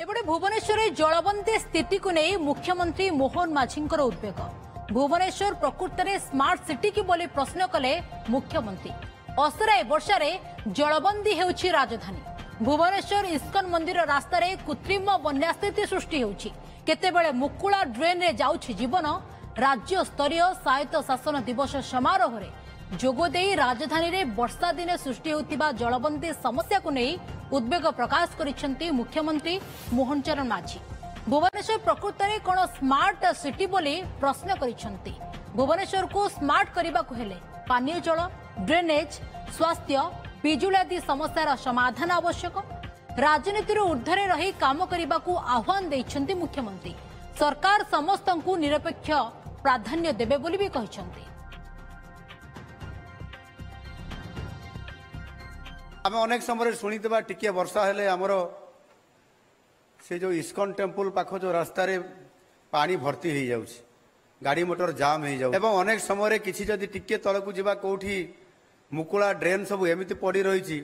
सेपटे भुवनेश्वर जलबंदी स्थिति को नहीं मुख्यमंत्री मोहन माझी उद्वेग। भुवनेश्वर प्रकृत में स्मार्ट सिटी की बोली प्रश्न कले मुख्यमंत्री। असराए वर्षार जलबंदी होउछि राजधानी। भुवनेश्वर इस्कन मंदिर रास्तार कृत्रिम बन्या स्थिति सृष्टि होउछि। केतेबेले मुकुला ड्रेन रे जाउछि जीवन। राज्य स्तरीय स्वायत्त शासन दिवस समारोह रे जोगदे राजधानी रे वर्षा दिने सृष्टि होतिबा जलबंदी समस्या को नहीं उद्वेग प्रकाश करिसेंती मुख्यमंत्री मोहन चरण माझी। भुवनेश्वर प्रकृत में कौन स्मार्ट सिटी बोली प्रश्न करिसेंती। भुवनेश्वर को स्मार्ट करने को हेले पानीय जल, ड्रेनेज, स्वास्थ्य, बिजुली आदि समस्यार समाधान आवश्यक। राजनीतिर ऊर्ध्वरे रही काम करने को आह्वान देइछंती मुख्यमंत्री। सरकार समस्त को निरपेक्ष प्राधान्य देबे बोली भी कहिसेंती। आम अनेक समय शुणी टिके वर्षा हेले आमर से जो इस्कन टेम्पल पाख जो रास्ता रे पानी भर्ती हो जाउछि, गाड़ी मोटर जाम हो जाउ एवं अनेक समय किसी जदि टिके तलकू जीवा कोठी मुकुला ड्रेन सब एमिति पड़ी रही।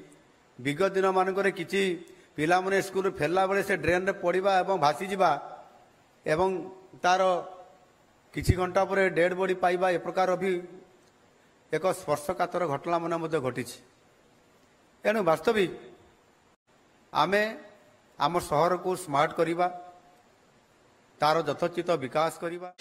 विगत दिन मानक किसी पिला माने स्कूल फेरला बेले से ड्रेन रे पड़वा एवं भासी जीवा एवं तार किछि घंटा पर डेड बॉडी पाइबा ए प्रकार भी एक स्पर्शकातर घटना मन घटी। एणु वास्तविक आमे आम सहर को स्मार्ट करिबा, तार यथोचित विकास करिबा।